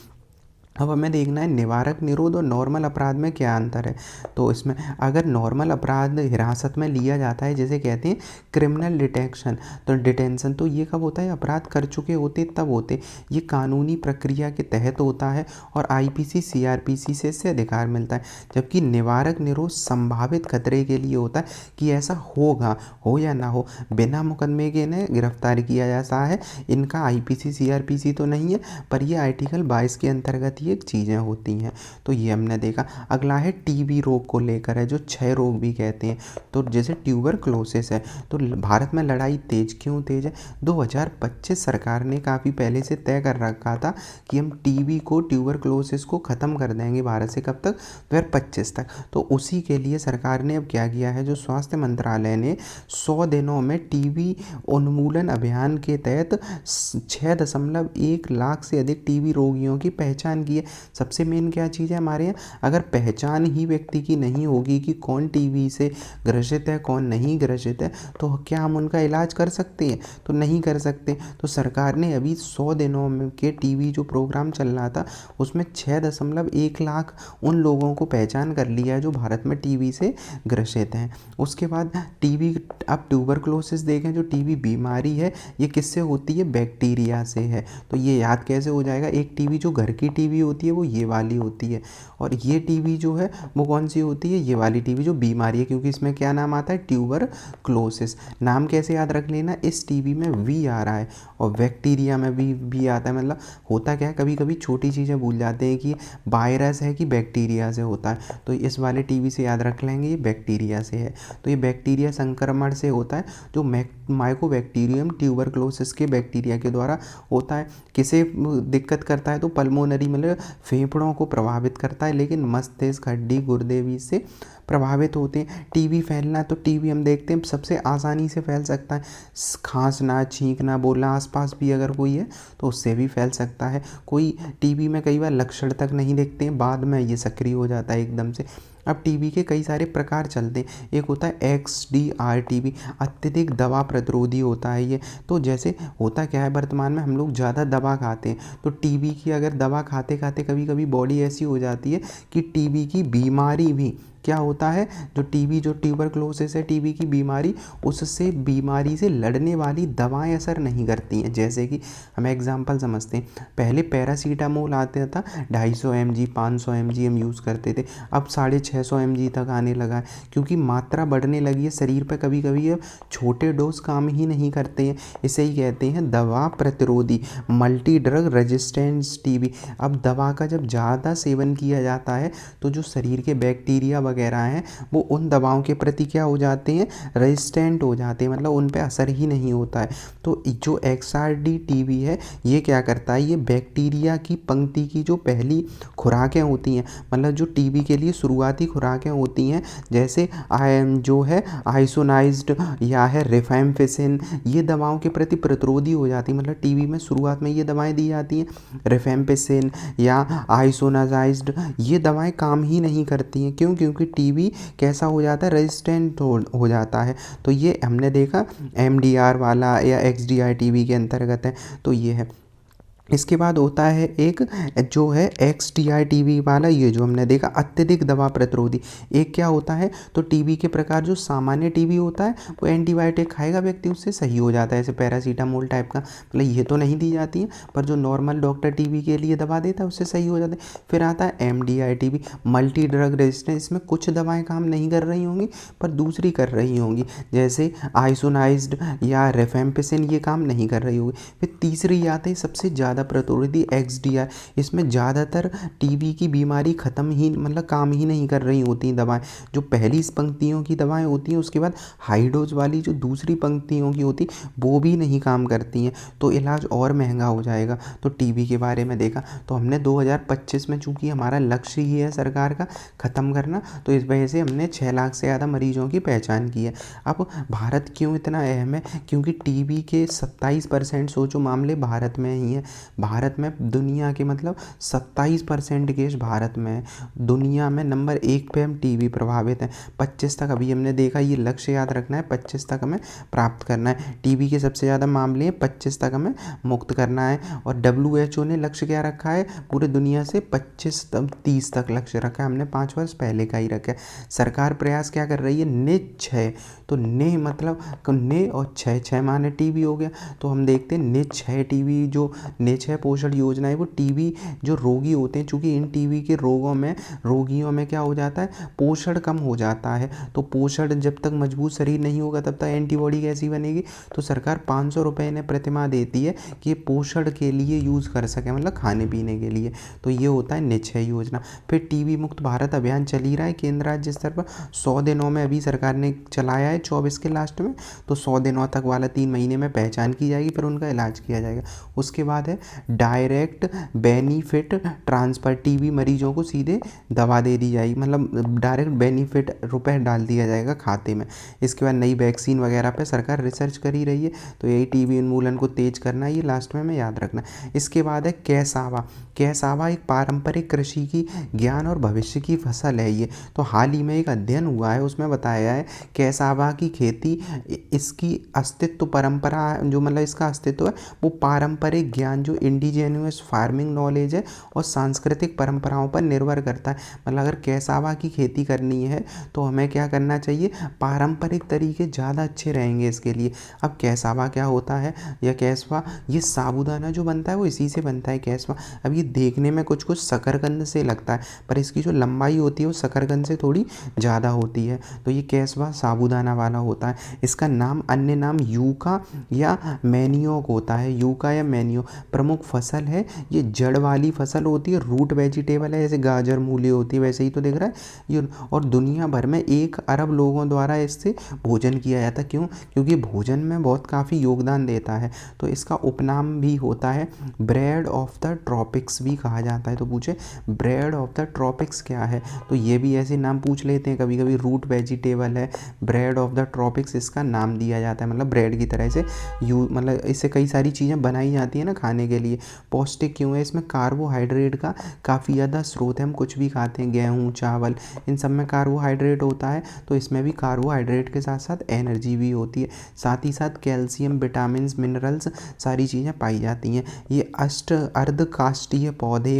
अब हमें देखना है निवारक निरोध और नॉर्मल अपराध में क्या अंतर है। तो इसमें अगर नॉर्मल अपराध हिरासत में लिया जाता है, जैसे कहते हैं क्रिमिनल डिटेंशन, तो ये कब होता है? अपराध कर चुके होते तब होते, ये कानूनी प्रक्रिया के तहत होता है और आईपीसी सीआरपीसी से इससे अधिकार मिलता है। जबकि निवारक निरोध संभावित खतरे के लिए होता है कि ऐसा होगा, हो या ना हो, बिना मुकदमे के इन्हें गिरफ्तार किया जाता है। इनका आईपीसी सीआरपीसी तो नहीं है पर ये आर्टिकल 22 के अंतर्गत ये चीज़ें होती हैं। तो ये हमने देखा। अगला है टीबी रोग को लेकर है, जो क्षय रोग भी कहते हैं। तो जैसे ट्यूबरक्लोसिस है, तो भारत में लड़ाई तेज क्यों तेज है? 2025 सरकार ने काफ़ी पहले से तय कर रखा था कि हम टीबी को, ट्यूबरक्लोसिस को ख़त्म कर देंगे भारत से। कब तक? 2025 तक। तो उसी के लिए सरकार ने अब क्या किया है, जो स्वास्थ्य मंत्रालय ने 100 दिनों में टीबी उन्मूलन अभियान के तहत 6.1 लाख से अधिक टीबी रोगियों की पहचान की है। सबसे मेन क्या चीज़ है हमारे यहाँ? अगर पहचान ही व्यक्ति की नहीं होगी कि कौन टीबी से ग्रसित है, कौन नहीं ग्रसित है, तो क्या हम उनका इलाज कर सकते हैं? तो नहीं कर सकते। तो सरकार ने अभी 100 दिनों में के टीबी जो प्रोग्राम चल रहा था उसमें 6.1 लाख उन लोगों को पहचान कर लिया है जो भारत में टीबी से ग्रसित हैं। उसके बाद टीबी, अब ट्यूबरक्लोसिस देखें, जो टीबी बीमारी है ये किससे होती है? बैक्टीरिया से है। तो ये याद कैसे हो जाएगा? एक टीबी जो घर की टीबी होती है वो ये वाली होती है, और ये टीबी जो है वो कौन सी होती है? ये वाली टीबी जो बीमारी है, क्योंकि इसमें क्या नाम आता है? ट्यूबरक्लोसिस। नाम कैसे याद रख लेना? इस टीबी में वी आ रहा है और बैक्टीरिया में भी आता है। मतलब होता क्या है, कभी कभी छोटी चीज़ें भूल जाते हैं कि वायरस है कि बैक्टीरिया से होता है। तो इस वाले टीबी से याद रख लेंगे ये बैक्टीरिया से है। तो ये बैक्टीरिया संक्रमण से होता है, जो माइकोबैक्टीरियम ट्यूबरक्लोसिस के बैक्टीरिया के द्वारा होता है। किसे दिक्कत करता है? तो पल्मोनरी, मतलब फेफड़ों को प्रभावित करता है, लेकिन मस्तिष्क, हड्डी, गुर्दे भी इससे प्रभावित होते हैं। टीबी फैलना, तो टीबी हम देखते हैं सबसे आसानी से फैल सकता है। खांसना, छींकना, बोलना, आसपास भी अगर कोई है तो उससे भी फैल सकता है। कोई टीबी में कई बार लक्षण तक नहीं दिखते हैं, बाद में ये सक्रिय हो जाता है एकदम से। अब टीबी के कई सारे प्रकार चलते हैं। एक होता है XDR टीबी, अत्यधिक दवा प्रतिरोधी होता है ये। तो जैसे होता क्या है, वर्तमान में हम लोग ज़्यादा दवा खाते हैं, तो टीबी की अगर दवा खाते खाते कभी कभी बॉडी ऐसी हो जाती है कि टीबी की बीमारी भी क्या होता है, जो टीबी, जो ट्यूबरक्लोसिस है टीबी की बीमारी, उससे बीमारी से लड़ने वाली दवाएं असर नहीं करती हैं। जैसे कि हम एग्जांपल समझते हैं, पहले पैरासीटामोल आता था 250 mg 500 mg हम यूज़ करते थे, अब 650 mg तक आने लगा है, क्योंकि मात्रा बढ़ने लगी है शरीर पर। कभी कभी अब छोटे डोज काम ही नहीं करते हैं, इसे ही कहते हैं दवा प्रतिरोधी, मल्टी ड्रग रेजिस्टेंस टीबी। अब दवा का जब ज़्यादा सेवन किया जाता है तो जो शरीर के बैक्टीरिया वगैरह हैं वो उन दवाओं के प्रति क्या हो जाते हैं? रेजिस्टेंट हो जाते हैं, मतलब उन पे असर ही नहीं होता है। तो जो XRD टीबी है ये क्या करता है? ये बैक्टीरिया की पंक्ति की जो पहली खुराकें होती हैं, मतलब जो टीबी के लिए शुरुआती खुराकें होती हैं, जैसे जो है आइसोनाइज्ड या है रिफैम्पिसिन, ये दवाओं के प्रति प्रतिरोधी हो जाती है। मतलब टीबी में शुरुआत में ये दवाएं दी जाती हैं, रिफैम्पिसिन या आइसोनाइज्ड, ये दवाएं काम ही नहीं करती हैं। क्यों? क्योंकि क्योंकि टीबी कैसा हो जाता है, रेजिस्टेंट हो जाता है। तो ये हमने देखा MDR वाला या XDR टीबी के अंतर्गत है, तो ये है। इसके बाद होता है एक जो है XDR टीबी वाला, ये जो हमने देखा अत्यधिक दवा प्रतिरोधी। एक क्या होता है, तो टीबी के प्रकार जो सामान्य टीबी होता है वो एंटीबायोटिक खाएगा व्यक्ति, उससे सही हो जाता है, जैसे पैरासीटामोल टाइप का, मतलब ये तो नहीं दी जाती है, पर जो नॉर्मल डॉक्टर टीबी के लिए दवा देता है उससे सही हो जाता है। फिर आता है MDR TB, multi drug resistance. इसमें कुछ दवाएँ काम नहीं कर रही होंगी पर दूसरी कर रही होंगी, जैसे आइसोनाइज्ड या रेफेम्पिसिन, ये काम नहीं कर रही होगी। फिर तीसरी आती है सबसे ज़्यादा प्रतिरोधी XDR। इसमें ज़्यादातर टीबी की बीमारी ख़त्म ही, मतलब काम ही नहीं कर रही होती दवाएं। जो पहली पंक्तियों की दवाएं होती हैं, उसके बाद हाई डोज वाली जो दूसरी पंक्तियों की होती वो भी नहीं काम करती हैं, तो इलाज और महंगा हो जाएगा। तो टीबी के बारे में देखा, तो हमने 2025 में, चूँकि हमारा लक्ष्य ही है सरकार का ख़त्म करना, तो इस वजह से हमने 6 लाख से ज़्यादा मरीजों की पहचान की है। अब भारत क्यों इतना अहम है, क्योंकि टीबी के 27% सोचो मामले भारत में ही है। भारत में दुनिया के मतलब 27% केस भारत में है। दुनिया में नंबर 1 पे हम टीबी प्रभावित हैं। 25 तक अभी हमने देखा, ये लक्ष्य याद रखना है, 25 तक हमें प्राप्त करना है। टीबी के सबसे ज़्यादा मामले हैं, 25 तक हमें मुक्त करना है। और WHO ने लक्ष्य क्या रखा है, पूरे दुनिया से 25 30 तक लक्ष्य रखा है, हमने 5 वर्ष पहले का ही रखा है। सरकार प्रयास क्या कर रही है, NIH, तो ने मतलब ने और 6 माने टीबी हो गया। तो हम देखते हैं NIH टीबी, जो NIH पोषण योजना है, वो टीबी जो रोगी होते हैं, चूँकि इन टीबी के रोगियों में क्या हो जाता है, पोषण कम हो जाता है। तो पोषण जब तक मजबूत शरीर नहीं होगा तब तक एंटीबॉडी कैसी बनेगी। तो सरकार 500 रुपये इन्हें प्रतिमाह देती है कि पोषण के लिए यूज़ कर सके, मतलब खाने पीने के लिए। तो ये होता है NIH योजना। फिर टीबी मुक्त भारत अभियान चल ही रहा है केंद्र राज्य स्तर पर। 100 दिनों में अभी सरकार ने चलाया है, 24 के लास्ट में। तो 100 दिनों तक वाला 3 महीने में पहचान की जाएगी, फिर उनका इलाज किया जाएगा। उसके बाद है डायरेक्ट बेनिफिट ट्रांसफ़र, टीबी मरीजों को सीधे दवा दे दी जाएगी, मतलब डायरेक्ट बेनिफिट रुपए डाल दिया जाएगा खाते में। इसके बाद नई वैक्सीन वगैरह पे सरकार रिसर्च कर ही रही है, तो यही टीबी उन्मूलन को तेज करना है, ये लास्ट में हमें याद रखना। इसके बाद है कैसावा। कैसावा एक पारंपरिक कृषि की ज्ञान और भविष्य की फसल है ये। तो हाल ही में एक अध्ययन हुआ है, उसमें बताया है कैसावा की खेती, इसकी अस्तित्व परंपरा, जो मतलब इसका अस्तित्व है वो पारंपरिक ज्ञान, जो इंडिजिनियस फार्मिंग नॉलेज है और सांस्कृतिक परंपराओं पर निर्भर करता है। मतलब अगर कैसावा की खेती करनी है तो हमें क्या करना चाहिए, पारंपरिक तरीके ज़्यादा अच्छे रहेंगे इसके लिए। अब कैसावा क्या होता है, या कैसवा, ये साबूदाना जो बनता है वो इसी से बनता है कैसवा। अब ये देखने में कुछ शकरकंद से लगता है, पर इसकी जो लंबाई होती है वो शकरकंद से थोड़ी ज़्यादा होती है। तो ये कैसवा साबूदाना वाला होता है। इसका नाम, अन्य नाम यूका या मैनियोक होता है। यूका या मैनियो प्रमुख फसल है, ये जड़ वाली फसल होती है, रूट वेजिटेबल है, जैसे गाजर मूली होती है वैसे ही तो दिख रहा है ये। और दुनिया भर में 1 अरब लोगों द्वारा इससे भोजन किया जाता है। क्यों, क्योंकि भोजन में बहुत काफ़ी योगदान देता है। तो इसका उपनाम भी होता है ब्रेड ऑफ द ट्रॉपिक्स भी कहा जाता है। तो पूछे ब्रेड ऑफ द ट्रॉपिक्स क्या है, तो ये भी ऐसे नाम पूछ लेते हैं कभी कभी। रूट वेजिटेबल है, ब्रेड ऑफ द ट्रॉपिक्स इसका नाम दिया जाता है, मतलब ब्रेड की तरह से मतलब इससे कई सारी चीज़ें बनाई जाती हैं ना खाने के लिए। पौष्टिक क्यों है, इसमें कार्बोहाइड्रेट का काफ़ी ज़्यादा स्रोत है। हम कुछ भी खाते हैं, गेहूँ चावल, इन सब में कार्बोहाइड्रेट होता है, तो इसमें भी कार्बोहाइड्रेट के साथ साथ एनर्जी भी होती है। साथ ही साथ कैल्शियम, विटामिन, मिनरल्स, सारी चीज़ें पाई जाती हैं। ये अर्धकाष्ठीय पौधे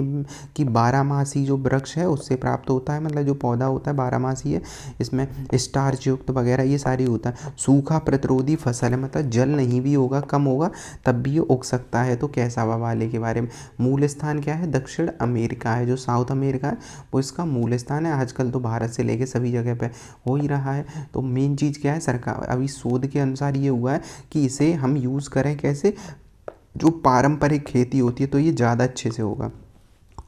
की 12मासी जो वृक्ष है उससे प्राप्त होता है, मतलब जो पौधा होता है 12मासी है, इसमें स्टार्च युक्त वगैरह ये सारी होता है। सूखा प्रतिरोधी फसल है, मतलब जल नहीं भी होगा, कम होगा तब भी ये उग सकता है। तो कैसावा वाले के बारे में, मूल स्थान क्या है, दक्षिण अमेरिका है, जो साउथ अमेरिका है वो इसका मूल स्थान है। आजकल तो भारत से लेके सभी जगह पे हो ही रहा है। तो मेन चीज़ क्या है, सरकार अभी शोध के अनुसार ये हुआ है कि इसे हम यूज़ करें कैसे, जो पारंपरिक खेती होती है तो ये ज़्यादा अच्छे से होगा।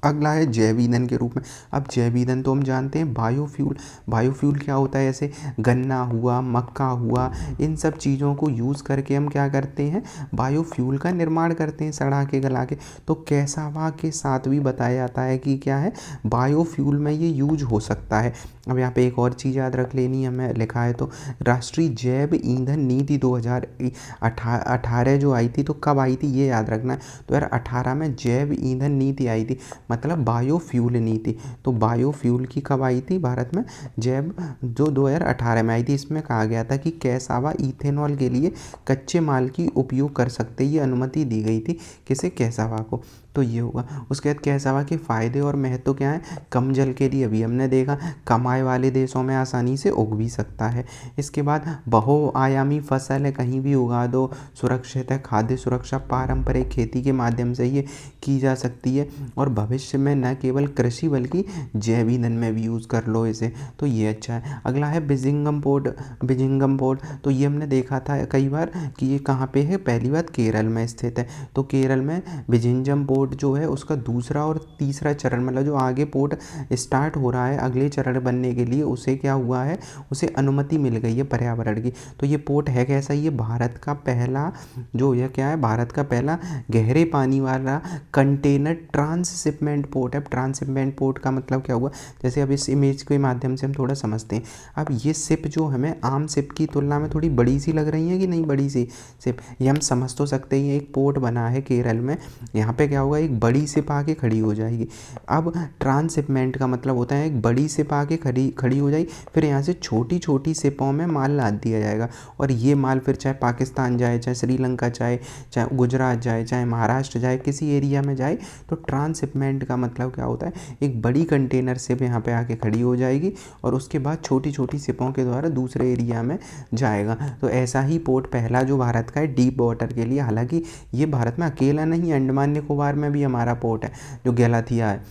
अगला है जैव ईंधन के रूप में। अब जैव ईंधन तो हम जानते हैं बायोफ्यूल। बायोफ्यूल क्या होता है, जैसे गन्ना हुआ, मक्का हुआ, इन सब चीज़ों को यूज़ करके हम क्या करते हैं, बायोफ्यूल का निर्माण करते हैं सड़ा के गला के। तो कैसावा के साथ भी बताया जाता है कि क्या है, बायोफ्यूल में ये यूज हो सकता है। अब यहाँ पे एक और चीज़ याद रख लेनी है, हमें लिखा है तो राष्ट्रीय जैव ईंधन नीति 2018 जो आई थी, तो कब आई थी ये याद रखना है। 2018 में जैव ईंधन नीति आई थी, मतलब बायोफ्यूल नीति। तो बायोफ्यूल की कब आई थी भारत में, जैव जो 2018 में आई थी। इसमें कहा गया था कि कैसावा इथेनॉल के लिए कच्चे माल की उपयोग कर सकते, ये अनुमति दी गई थी किसे, कैसावा को। तो ये होगा। उसके बाद कैसावा के फ़ायदे और महत्व क्या है, कम जल के लिए अभी हमने देखा, कमाई वाले देशों में आसानी से उग भी सकता है। इसके बाद बहुआयामी फसल है, कहीं भी उगा दो, सुरक्षित है, खाद्य सुरक्षा पारंपरिक खेती के माध्यम से ये की जा सकती है, और भविष्य में न केवल कृषि बल्कि जैव ईंधन में भी यूज़ कर लो इसे, तो ये अच्छा है। अगला है बिजिंगम पोर्ट। बिजिंगम पोर्ट तो ये हमने देखा था कई बार कि ये कहाँ पे है, पहली बात केरल में स्थित है। तो केरल में बिजिंगम पोर्ट जो है उसका दूसरा और तीसरा चरण, मतलब जो आगे पोर्ट स्टार्ट हो रहा है अगले चरण बनने के लिए, उसे क्या हुआ है, उसे अनुमति मिल गई है पर्यावरण की। तो ये पोर्ट है कैसा, ये भारत का पहला जो यह क्या है, भारत का पहला गहरे पानी वाला कंटेनर ट्रांसशिपमेंट पोर्ट है। ट्रांसशिपमेंट पोर्ट का मतलब क्या हुआ, जैसे अब इस इमेज के माध्यम से हम थोड़ा समझते हैं। अब ये शिप जो हमें आम शिप की तुलना में थोड़ी बड़ी सी लग रही है कि नहीं, बड़ी सी शिप, ये हम समझ तो सकते हैं। एक पोर्ट बना है केरल में, यहाँ पे क्या होगा, एक बड़ी शिप आके खड़ी हो जाएगी। अब ट्रांसशिपमेंट का मतलब होता है एक बड़ी शिप आके खड़ी हो जाएगी, फिर यहाँ से छोटी छोटी शिपों में माल लाद दिया जाएगा, और ये माल फिर चाहे पाकिस्तान जाए, चाहे श्रीलंका जाए, चाहे गुजरात जाए, चाहे महाराष्ट्र जाए, किसी एरिया में जाए, तो ट्रांसशिपमेंट का मतलब क्या होता है, एक बड़ी कंटेनर शिप यहाँ पे आके खड़ी हो जाएगी, और उसके बाद छोटी छोटी शिपों के द्वारा दूसरे एरिया में जाएगा। तो ऐसा ही पोर्ट पहला जो भारत का है डीप वाटर के लिए, हालांकि ये भारत में अकेला नहीं, अंडमान निकोबार में भी हमारा पोर्ट है जो गैलाथिया है,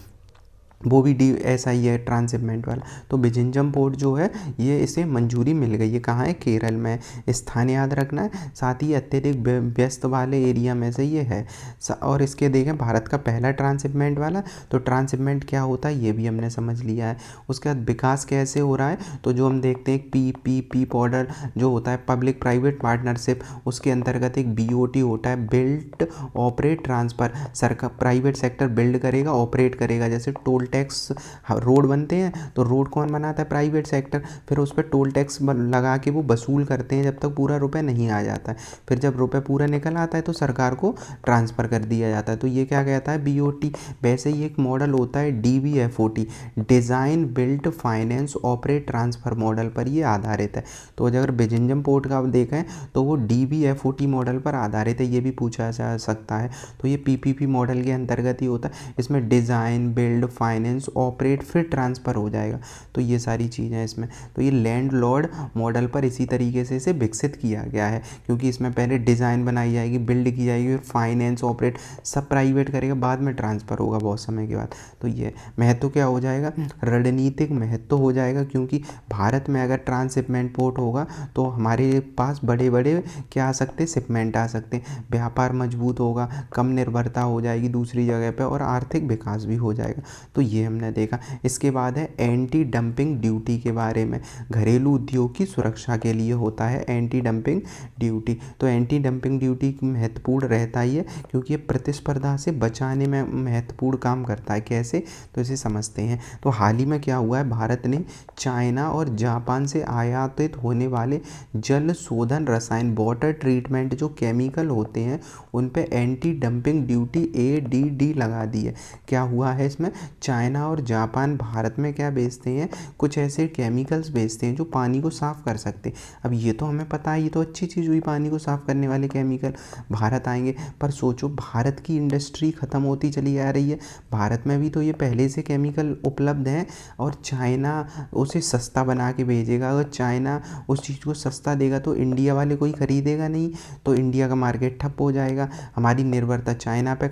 वो भी डी ऐसा ही है ट्रांसशिपमेंट वाला। तो बिजिंजम पोर्ट जो है ये इसे मंजूरी मिल गई है, कहाँ है, केरल में। स्थान याद रखना है, साथ ही अत्यधिक व्यस्त वाले एरिया में से ये है। और इसके देखें भारत का पहला ट्रांसशिपमेंट वाला, तो ट्रांसशिपमेंट क्या होता है ये भी हमने समझ लिया है। उसके बाद विकास कैसे हो रहा है, तो जो हम देखते हैं पी मॉडल जो होता है पब्लिक प्राइवेट पार्टनरशिप, उसके अंतर्गत एक BOT होता है, बिल्ड ऑपरेट ट्रांसफ़र। सरकार प्राइवेट सेक्टर बिल्ड करेगा, ऑपरेट करेगा, जैसे टोल टैक्स, रोड बनते हैं तो रोड कौन बनाता है, प्राइवेट सेक्टर, फिर उस पर टोल टैक्स लगा के वो वसूल करते हैं जब तक पूरा रुपये नहीं आ जाता है, फिर जब रुपये पूरा निकल आता है तो सरकार को ट्रांसफ़र कर दिया जाता है। तो ये क्या कहता है, BOT। वैसे ही एक मॉडल होता है DBFOT, design build finance operate transfer model पर ये आधारित है। तो अगर बिजिंजम पोर्ट का आप देखें तो वो DBFOT मॉडल पर आधारित है, ये भी पूछा जा सकता है। तो ये PPP मॉडल के अंतर्गत ही होता है, इसमें डिज़ाइन बिल्ड फाइनेंस ऑपरेट फिर ट्रांसफ़र हो जाएगा। तो ये सारी चीज़ें हैं इसमें। तो ये लैंडलॉर्ड मॉडल पर इसी तरीके से इसे विकसित किया गया है, क्योंकि इसमें पहले डिज़ाइन बनाई जाएगी, बिल्ड की जाएगी, फिर फाइनेंस ऑपरेट सब प्राइवेट करेगा, बाद में ट्रांसफ़र होगा बहुत समय के बाद। तो ये महत्व क्या हो जाएगा, रणनीतिक महत्व हो जाएगा, क्योंकि भारत में अगर ट्रांसशिपमेंट पोर्ट होगा तो हमारे पास बड़े बड़े क्या आ सकते हैं, शिपमेंट आ सकते हैं, व्यापार मजबूत होगा, कम निर्भरता हो जाएगी दूसरी जगह पे, और आर्थिक विकास भी हो जाएगा। तो ये हमने देखा। इसके बाद है एंटी डंपिंग ड्यूटी के बारे में, घरेलू उद्योग की सुरक्षा के लिए होता है एंटी डंपिंग ड्यूटी। तो एंटी डंपिंग ड्यूटी महत्वपूर्ण रहता ही है, क्योंकि ये प्रतिस्पर्धा से बचाने में महत्वपूर्ण काम करता है। कैसे, तो इसे समझते हैं। तो हाल ही में क्या हुआ है, भारत ने चाइना और जापान से आयातित होने वाले जल शोधन रसायन, वाटर ट्रीटमेंट जो केमिकल होते हैं, उन पे एंटी डंपिंग ड्यूटी ADD लगा दी है। क्या हुआ है इसमें, चाइना और जापान भारत में क्या बेचते हैं, कुछ ऐसे केमिकल्स बेचते हैं जो पानी को साफ़ कर सकते हैं। अब ये तो हमें पता है, ये तो अच्छी चीज़ हुई, पानी को साफ़ करने वाले केमिकल भारत आएंगे, पर सोचो भारत की इंडस्ट्री ख़त्म होती चली आ रही है, भारत में भी तो ये पहले से केमिकल उपलब्ध हैं, और चाइना उसे सस्ता बना के भेजेगा। अगर चाइना उस चीज़ को सस्ता देगा तो इंडिया वाले कोई ख़रीदेगा नहीं, तो इंडिया का मार्केट ठप हो जाएगा, हमारी निर्भरता चाइना पे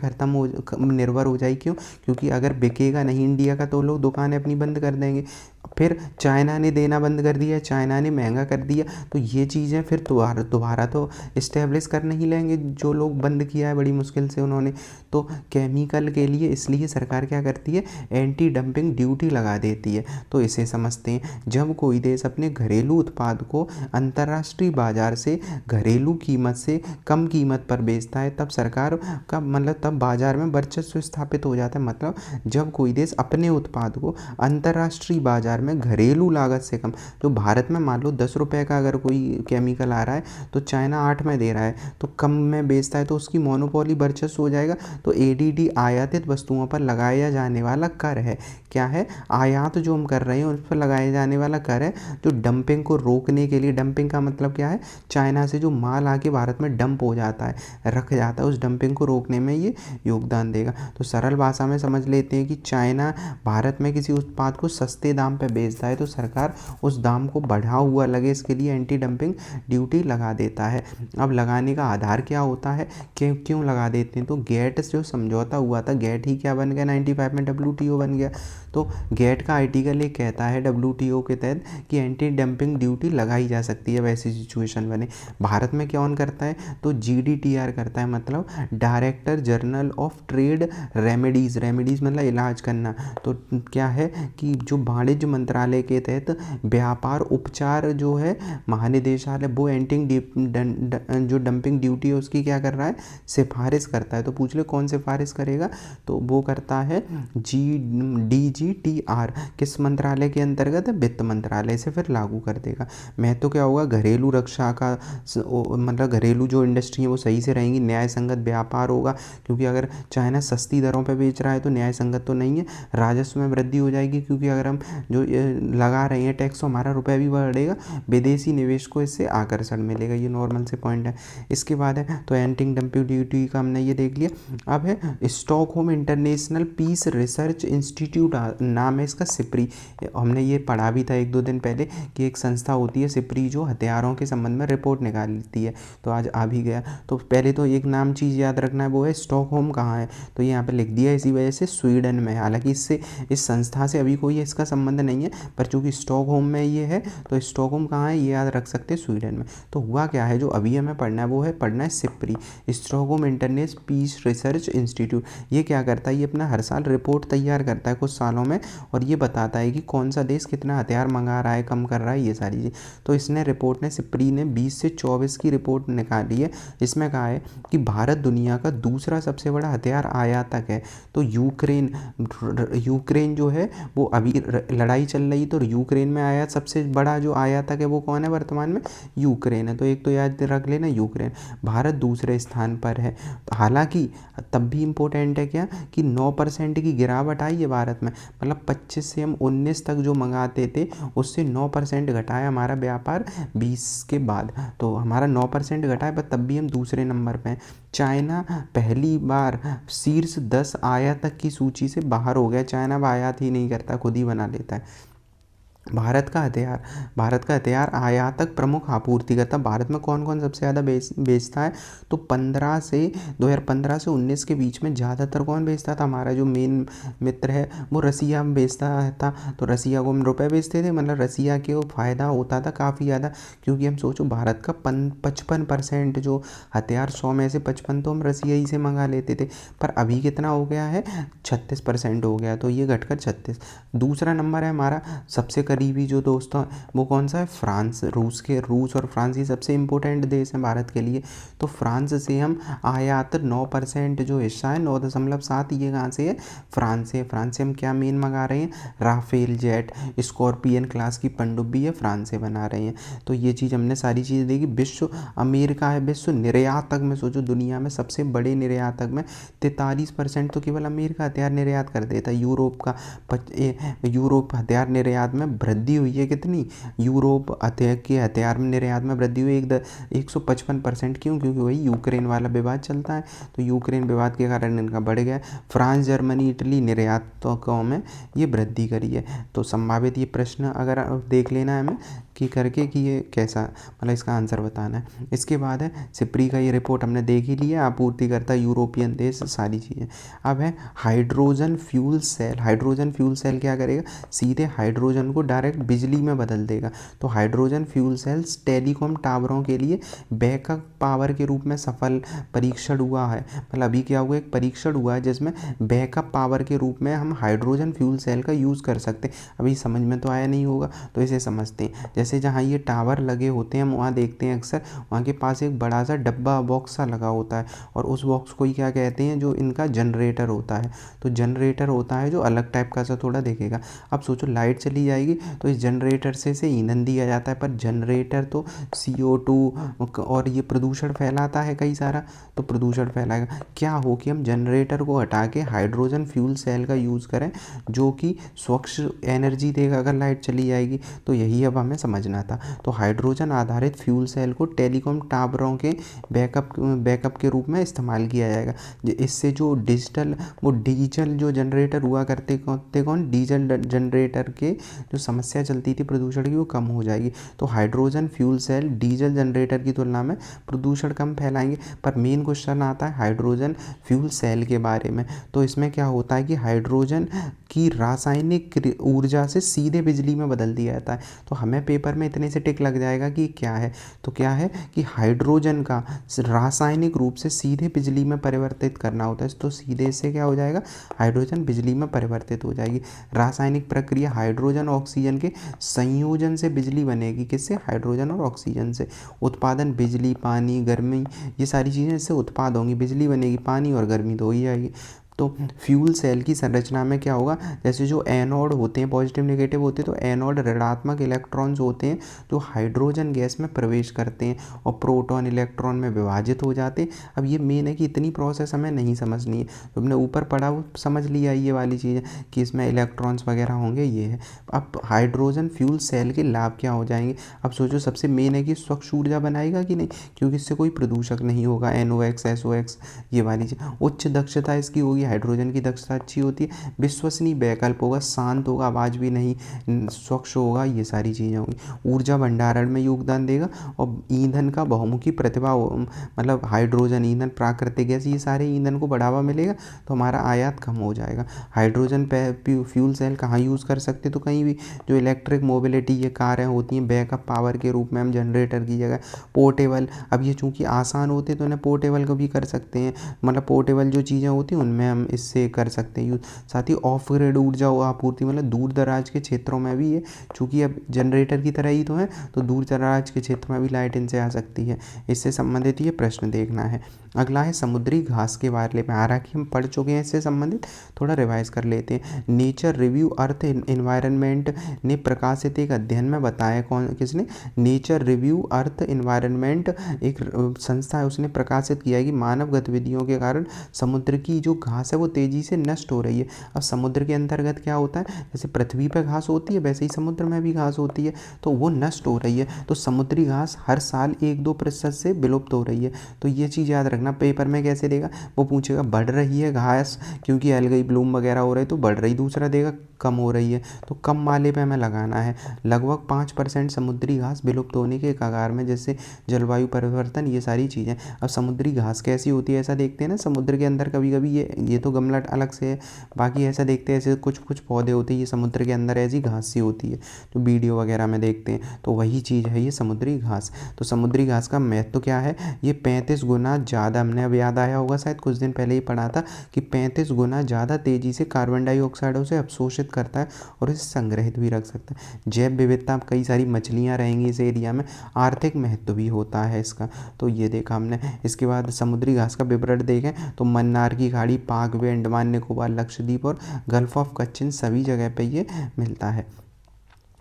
निर्भर हो जाएगी। क्यों, क्योंकि अगर बिकेगा नहीं इंडिया का तो लोग दुकानें अपनी बंद कर देंगे। फिर चाइना ने देना बंद कर दिया, चाइना ने महंगा कर दिया, तो ये चीज़ें फिर दोबारा तो इस्टेब्लिश कर नहीं लेंगे, जो लोग बंद किया है बड़ी मुश्किल से उन्होंने। तो केमिकल के लिए इसलिए सरकार क्या करती है, एंटी डंपिंग ड्यूटी लगा देती है। तो इसे समझते हैं, जब कोई देश अपने घरेलू उत्पाद को अंतर्राष्ट्रीय बाजार से घरेलू कीमत से कम कीमत पर बेचता है, तब सरकार का मतलब तब बाजार में वर्चस्व स्थापित हो जाता है। मतलब जब कोई देश अपने उत्पाद को अंतर्राष्ट्रीय बाजार बाज़ार में घरेलू लागत से कम, जो भारत में मान लो 10 रुपये का अगर कोई केमिकल आ रहा है तो चाइना 8 में दे रहा है, तो कम में बेचता है, तो उसकी मोनोपोली वर्चस्व हो जाएगा। तो एडीडी आयातित वस्तुओं पर लगाया जाने वाला कर है। क्या है? आयात जो हम कर रहे हैं उस पर लगाए जाने वाला कर है, जो डंपिंग को रोकने के लिए। डंपिंग का मतलब क्या है? चाइना से जो माल आके भारत में डंप हो जाता है, रख जाता है, उस डंपिंग को रोकने में ये योगदान देगा। तो सरल भाषा में समझ लेते हैं कि चाइना भारत में किसी उत्पाद को सस्ते दाम पे बेचता है तो सरकार उस दाम को बढ़ा हुआ लगे इसके लिए एंटी डंपिंग ड्यूटी लगा देता है। अब लगाने का आधार क्या होता है, क्यों लगा देते हैं? तो गेट जो समझौता हुआ था, गेट ही क्या बन गया 95 में, WTO बन गया। तो गेट का आर्टिकल ये कहता है WTO के तहत कि एंटी डंपिंग ड्यूटी लगाई जा सकती है वैसी सिचुएशन बने। भारत में क्या ऑन करता है? तो GDTR करता है, मतलब director general of trade remedies. Remedies मतलब इलाज करना। तो क्या है कि जो वाणिज्य मंत्रालय के तहत व्यापार उपचार जो है महानिदेशालय, वो जो डंपिंग ड्यूटी है उसकी क्या कर रहा है? सिफारिश करता है। तो पूछ ले कौन सिफारिश करेगा? तो वो करता है DGTR। किस मंत्रालय के अंतर्गत? वित्त मंत्रालय से फिर लागू कर देगा। महत्व क्या होगा? घरेलू रक्षा का, मतलब घरेलू जो इंडस्ट्री है वो सही से रहेंगी, न्याय संगत व्यापार होगा, क्योंकि अगर चाइना सस्ती दरों पे बेच रहा है तो न्याय संगत तो नहीं है। राजस्व में वृद्धि हो जाएगी, क्योंकि अगर हम जो लगा रहे हैं टैक्स तो हमारा रुपये भी बढ़ेगा, विदेशी निवेश को इससे आकर्षण मिलेगा। ये नॉर्मल से पॉइंट है। इसके बाद है तो एंटी डंपिंग ड्यूटी का हमने ये देख लिया। अब है Stockholm international peace research institute नाम है इसका, सिप्री। हमने ये पढ़ा भी था 1-2 दिन पहले कि एक संस्था होती है सिप्री जो हथियारों के संबंध में रिपोर्ट निकालती है। तो आज आ भी गया। तो पहले तो एक नाम चीज़ याद रखना है, वो है स्टॉकहोम कहाँ है, तो यहाँ पे लिख दिया इसी वजह से स्वीडन में। हालांकि इससे इस संस्था से अभी कोई इसका संबंध नहीं है, पर चूंकि स्टॉकहोम में ये है तो स्टॉकहोम कहाँ है ये याद रख सकते हैं, स्वीडन में। तो हुआ क्या है, जो अभी हमें पढ़ना है वो है पढ़ना है SIPRI, Stockholm international peace research institute. ये क्या करता है? ये अपना हर साल रिपोर्ट तैयार करता है कुछ सालों में, और ये बताता है कि कौन सा देश कितना हथियार मंगा रहा है, कम कर रहा है, ये सारी चीज़। तो इसने रिपोर्ट ने सिप्री ने 20 से 24 की रिपोर्ट निकाली है। इसमें कहा है कि भारत दुनिया का दूसरा सबसे बड़ा हथियार आयातक है। तो यूक्रेन जो है वो अभी लड़ाई चल रही, तो यूक्रेन में आयात सबसे बड़ा जो आयातक है वो कौन है वर्तमान में? यूक्रेन है। तो एक तो याद रख लेना यूक्रेन। भारत दूसरे स्थान पर है। हालांकि तब भी इम्पोर्टेंट है क्या कि 9% की गिरावट आई है भारत में, मतलब 25 से हम 19 तक जो मंगाते थे उससे 9% घटाया हमारा व्यापार 20 के बाद। तो हमारा 9% घटा है, पर तब भी हम दूसरे नंबर पे हैं। चाइना पहली बार शीर्ष 10 आयातक की सूची से बाहर हो गया। चाइना अब आयात ही नहीं करता, खुद ही बना लेता है। भारत का हथियार आयातक प्रमुख आपूर्तिकर्ता। भारत में कौन कौन सबसे ज़्यादा बेचता है? तो 2015 से 19 के बीच में ज़्यादातर कौन बेचता था? हमारा जो मेन मित्र है वो रसिया में बेचता था। तो रसिया को हम रुपए बेचते थे, मतलब रसिया के वो फ़ायदा होता था काफ़ी ज़्यादा, क्योंकि हम सोचो भारत का 55% जो हथियार 100 में से 55 तो हम रसिया ही से मंगा लेते थे। पर अभी कितना हो गया है? 36% हो गया, तो ये घटकर 36। दूसरा नंबर है हमारा सबसे करीबी जो दोस्त हैं वो कौन सा है? फ्रांस। रूस और फ्रांस ये सबसे इम्पोर्टेंट देश हैं भारत के लिए। तो फ्रांस से हम आयात 9% जो हिस्सा है 9.7, ये कहाँ से है? फ्रांस से। फ्रांस से हम क्या मेन मंगा रहे हैं? राफेल जेट, स्कॉर्पियन क्लास की पनडुब्बी है फ्रांस से बना रहे हैं। तो ये चीज़ हमने सारी चीज़ें देखी। विश्व अमेरिका है विश्व निर्यातक में, सोचो दुनिया में सबसे बड़े निर्यातक में 43% तो केवल अमेरिका हथियार निर्यात कर देता है। यूरोप हथियार निर्यात में वृद्धि हुई है कितनी? यूरोप के हथियार निर्यात में वृद्धि हुई 155%। क्यों? क्योंकि वही यूक्रेन वाला विवाद चलता है, तो यूक्रेन विवाद के कारण इनका बढ़ गया। फ्रांस, जर्मनी, इटली निर्यातकों में ये वृद्धि करी है। तो संभावित ये प्रश्न अगर देख लेना है हमें कि ये कैसा, मतलब इसका आंसर बताना है। इसके बाद है सिप्री का ये रिपोर्ट हमने देख ही लिया, आपूर्तिकर्ता यूरोपियन देश, सारी चीज़ें। अब है hydrogen fuel cell. Hydrogen fuel cell क्या करेगा? सीधे हाइड्रोजन को डायरेक्ट बिजली में बदल देगा। तो हाइड्रोजन फ्यूल सेल्स टेलीकॉम टावरों के लिए बैकअप पावर के रूप में सफल परीक्षण हुआ है। मतलब अभी क्या हुआ? एक परीक्षण हुआ है जिसमें बैकअप पावर के रूप में हम हाइड्रोजन फ्यूल सेल का यूज़ कर सकते हैं। अभी समझ में तो आया नहीं होगा, तो इसे समझते हैं। जैसे जैसे जहाँ ये टावर लगे होते हैं हम वहाँ देखते हैं अक्सर वहाँ के पास एक बड़ा सा डब्बा बॉक्स सा लगा होता है और उस बॉक्स को ही क्या कहते हैं, जो इनका जनरेटर होता है। तो जनरेटर होता है जो अलग टाइप का सा थोड़ा दिखेगा। अब सोचो लाइट चली जाएगी तो इस जनरेटर से ईंधन दिया जाता है, पर जनरेटर तो CO2 और ये प्रदूषण फैलाता है कई सारा, तो प्रदूषण फैलाएगा। क्या हो कि हम जनरेटर को हटा के हाइड्रोजन फ्यूल सेल का यूज़ करें जो कि स्वच्छ एनर्जी देगा अगर लाइट चली जाएगी। तो यही अब हमें समझना था। तो हाइड्रोजन आधारित फ्यूल सेल को टेलीकॉम टावरों के बैकअप के रूप में इस्तेमाल किया जाएगा। इससे जो डीजल जो जनरेटर हुआ करते कौन डीजल जनरेटर के जो समस्या चलती थी प्रदूषण की वो कम हो जाएगी। तो hydrogen fuel cell diesel generator की तुलना में प्रदूषण कम फैलाएंगे। पर मेन क्वेश्चन आता है हाइड्रोजन फ्यूल सेल के बारे में। तो इसमें क्या होता है कि हाइड्रोजन की रासायनिक ऊर्जा से सीधे बिजली में बदल दिया जाता है। तो हमें पेपर में इतने से टिक लग जाएगा कि क्या है, तो क्या है कि हाइड्रोजन का रासायनिक रूप से सीधे बिजली में परिवर्तित करना होता है। तो सीधे से क्या हो जाएगा, हाइड्रोजन बिजली में परिवर्तित हो जाएगी। रासायनिक प्रक्रिया हाइड्रोजन ऑक्सीजन के संयोजन से बिजली बनेगी। किससे, हाइड्रोजन और ऑक्सीजन से। उत्पादन बिजली, पानी, गर्मी, ये सारी चीज़ें इससे उत्पाद होंगी, बिजली बनेगी, पानी और गर्मी तो हो ही जाएगी। तो फ्यूल सेल की संरचना में क्या होगा, जैसे जो एनोड होते हैं पॉजिटिव नेगेटिव होते हैं, तो एनोड ऋणात्मक इलेक्ट्रॉन्स होते हैं जो हाइड्रोजन गैस में प्रवेश करते हैं और प्रोटॉन इलेक्ट्रॉन में विभाजित हो जाते हैं। अब ये मेन है कि इतनी प्रोसेस हमें नहीं समझनी है, तो हमने ऊपर पढ़ा वो समझ लिया ये वाली चीज़ कि इसमें इलेक्ट्रॉन्स वगैरह होंगे, ये है। अब हाइड्रोजन फ्यूल सेल के लाभ क्या हो जाएंगे। अब सोचो सबसे मेन है कि स्वच्छ ऊर्जा बनाएगा कि नहीं, क्योंकि इससे कोई प्रदूषक नहीं होगा, NOx SOx ये वाली चीज़। उच्च दक्षता इसकी होगी, हाइड्रोजन की दक्षता अच्छी होती है। विश्वसनीय वैकल्प होगा, शांत होगा, आवाज़ भी नहीं, स्वच्छ होगा, ये सारी चीज़ें होंगी। ऊर्जा भंडारण में योगदान देगा और ईंधन का बहुमुखी प्रतिभा मतलब हाइड्रोजन ईंधन, प्राकृतिक गैस, ये सारे ईंधन को बढ़ावा मिलेगा तो हमारा आयात कम हो जाएगा। हाइड्रोजन फ्यूल सेल कहाँ यूज़ कर सकते, तो कहीं भी जो इलेक्ट्रिक मोबिलिटी ये कारें होती हैं बैकअप पावर के रूप में हम जनरेटर की जगह पोर्टेबल, अब ये चूँकि आसान होते तो इन्हें पोर्टेबल को भी कर सकते हैं, मतलब पोर्टेबल जो चीज़ें होती हैं उनमें हम इससे कर सकते हैं यूज़। साथ ही ऑफ ग्रिड ऊर्जा आपूर्ति, मतलब दूर दराज के क्षेत्रों में भी ये चूँकि अब जनरेटर की तरह ही तो है, तो दूर दराज के क्षेत्र में भी लाइट इनसे आ सकती है। इससे संबंधित ये प्रश्न देखना है। अगला है समुद्री घास के बारे में। हालांकि हम पढ़ चुके हैं इससे संबंधित, थोड़ा रिवाइज कर लेते हैं। नेचर रिव्यू अर्थ इन्वायरमेंट ने प्रकाशित एक अध्ययन में बताया, किसने, नेचर रिव्यू अर्थ इन्वायरमेंट एक संस्था है, उसने प्रकाशित किया है कि मानव गतिविधियों के कारण समुद्र की जो घास है वो तेज़ी से नष्ट हो रही है। अब समुद्र के अंतर्गत क्या होता है, जैसे पृथ्वी पर घास होती है वैसे ही समुद्र में भी घास होती है, तो वो नष्ट हो रही है। तो समुद्री घास हर साल 1-2% से विलुप्त हो रही है। तो ये चीज़ याद रखना, पेपर में कैसे देगा, वो पूछेगा बढ़ रही है घास क्योंकि एल्गी ब्लूम वगैरह हो रहे तो बढ़ रही, दूसरा देगा कम हो रही है, तो कम वाले पे हमें लगाना है। लगभग 5% समुद्री घास विलुप्त होने के कगार में, जैसे जलवायु परिवर्तन, ये सारी चीज़ें। अब समुद्री घास कैसी होती है ऐसा देखते हैं ना, समुद्र के अंदर कभी कभी ये तो गमला अलग से है, बाकी ऐसा देखते हैं ऐसे कुछ कुछ पौधे होते हैं, ये समुद्र के अंदर ऐसी घास सी होती है जो वीडियो वगैरह में देखते हैं, तो वही चीज़ है ये समुद्री घास। तो समुद्री घास का महत्व क्या है, ये 35 गुना ज़्यादा, हमने अब याद आया होगा शायद कुछ दिन पहले ही पढ़ा था कि 35 गुना ज़्यादा तेज़ी से कार्बन डाइऑक्साइड से अवशोषित करता है और इसे संग्रहित भी रख सकता है। जैव विविधता, कई सारी मछलियाँ रहेंगी इस एरिया में, आर्थिक महत्व भी होता है इसका, तो ये देखा हमने। इसके बाद समुद्री घास का विवरण देखें तो मन्नार की खाड़ी, पाक वे, अंडमान निकोबार, लक्षद्वीप और गल्फ ऑफ कच्छ, इन सभी जगह पे ये मिलता है,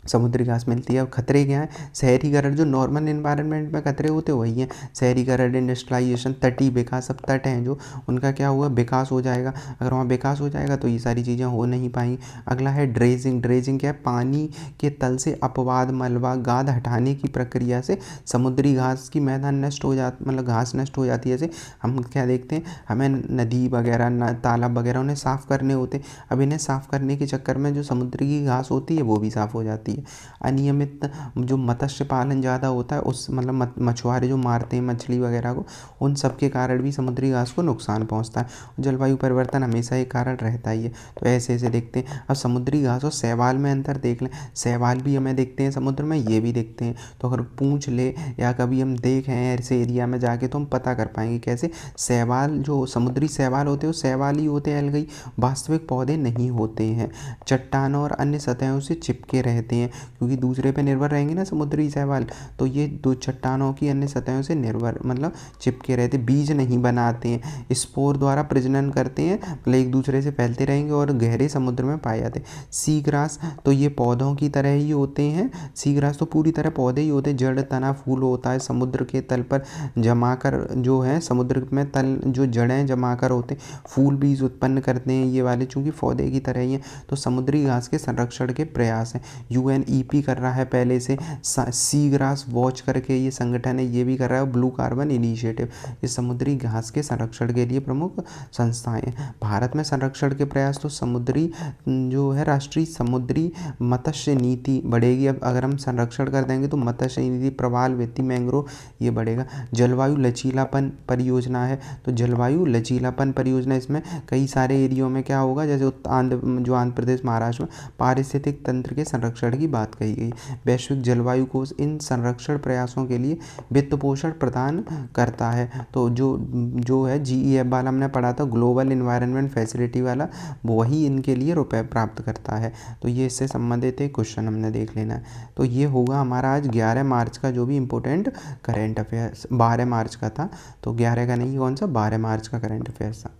समुद्री घास मिलती है। अब खतरे क्या हैं, शहरीकरण, जो नॉर्मल इन्वायरमेंट में खतरे होते वही हैं, शहरीकरण, इंडस्ट्रियलाइजेशन, तटीय विकास, अब तट हैं जो, उनका क्या हुआ, विकास हो जाएगा। अगर वहाँ विकास हो जाएगा तो ये सारी चीज़ें हो नहीं पाएंगी। अगला है ड्रेजिंग। ड्रेजिंग क्या है, पानी के तल से अपवाद, मलबा, गाद हटाने की प्रक्रिया से समुद्री घास की मैदान नष्ट हो जाती, मतलब घास नष्ट हो जाती है। जैसे हम क्या देखते हैं, हमें नदी वगैरह, तालाब वगैरह उन्हें साफ़ करने होते हैं, अब इन्हें साफ़ करने के चक्कर में जो समुद्र की घास होती है वो भी साफ़ हो जाती है। अनियमित जो मत्स्य पालन ज़्यादा होता है, उस मतलब मछुआरे जो मारते हैं मछली वगैरह को, उन सब के कारण भी समुद्री घास को नुकसान पहुंचता है। जलवायु परिवर्तन हमेशा एक कारण रहता ही है, तो ऐसे ऐसे देखते हैं। अब समुद्री घास और शैवाल में अंतर देख लें, शैवाल भी हमें देखते हैं समुद्र में, ये भी देखते हैं, तो अगर पूछ ले या कभी हम देखें ऐसे एरिया में जाके तो हम पता कर पाएंगे कैसे। शैवाल, जो समुद्री शैवाल होते हैं वो शैवाल ही होते हैं, अलग ही वास्तविक पौधे नहीं होते हैं, चट्टानों और अन्य सतहों से चिपके रहते हैं, हैं, क्योंकि दूसरे पे निर्भर रहेंगे ना समुद्री शैवाल, तो ये दो चट्टानों की अन्य सतहों से निर्भर मतलब चिपके रहते, बीज नहीं बनाते हैं, स्पोर द्वारा प्रजनन करते हैं, मतलब एक दूसरे से फैलते रहेंगे और गहरे समुद्र में पाए जाते हैं। सी ग्रास तो ये पौधों की तरह ही होते हैं, सी ग्रास तो पूरी तरह पौधे ही होते हैं, जड़ तना फूल होता है, समुद्र के तल पर जमा कर जो है समुद्र में तल जो जड़ें जमा कर होते हैं, फूल बीज उत्पन्न करते हैं ये वाले, चूंकि पौधे की तरह ही हैं। तो समुद्री घास के संरक्षण के प्रयास हैं, यूएनईपी कर रहा है पहले से, सी ग्रास वॉच करके ये संगठन है ये भी कर रहा है, ब्लू कार्बन इनिशिएटिव, ये समुद्री घास के संरक्षण के लिए प्रमुख संस्थाएं हैं। भारत में संरक्षण के प्रयास तो समुद्री जो है राष्ट्रीय समुद्री मत्स्य नीति बढ़ेगी, अब अगर हम संरक्षण कर देंगे तो मत्स्य नीति, प्रवाल वित्तीय मैंग्रोव ये बढ़ेगा। जलवायु लचीलापन परियोजना है, तो जलवायु लचीलापन परियोजना, इसमें कई सारे एरियो में क्या होगा, जैसे आंध्र प्रदेश महाराष्ट्र में पारिस्थितिक तंत्र के संरक्षण की बात कही गई। वैश्विक जलवायु कोष इन संरक्षण प्रयासों के लिए वित्त पोषण प्रदान करता है। तो जो है GEF वाला हमने पढ़ा था, ग्लोबल इन्वायरमेंट फैसिलिटी वाला, वही इनके लिए रुपए प्राप्त करता है। तो ये इससे संबंधित एक क्वेश्चन हमने देख लेना है। तो ये होगा हमारा आज 11 मार्च का जो भी इम्पोर्टेंट करेंट अफेयर्स, 12 मार्च का था, तो 11 का नहीं, कौन सा 12 मार्च का करेंट अफेयर्स था।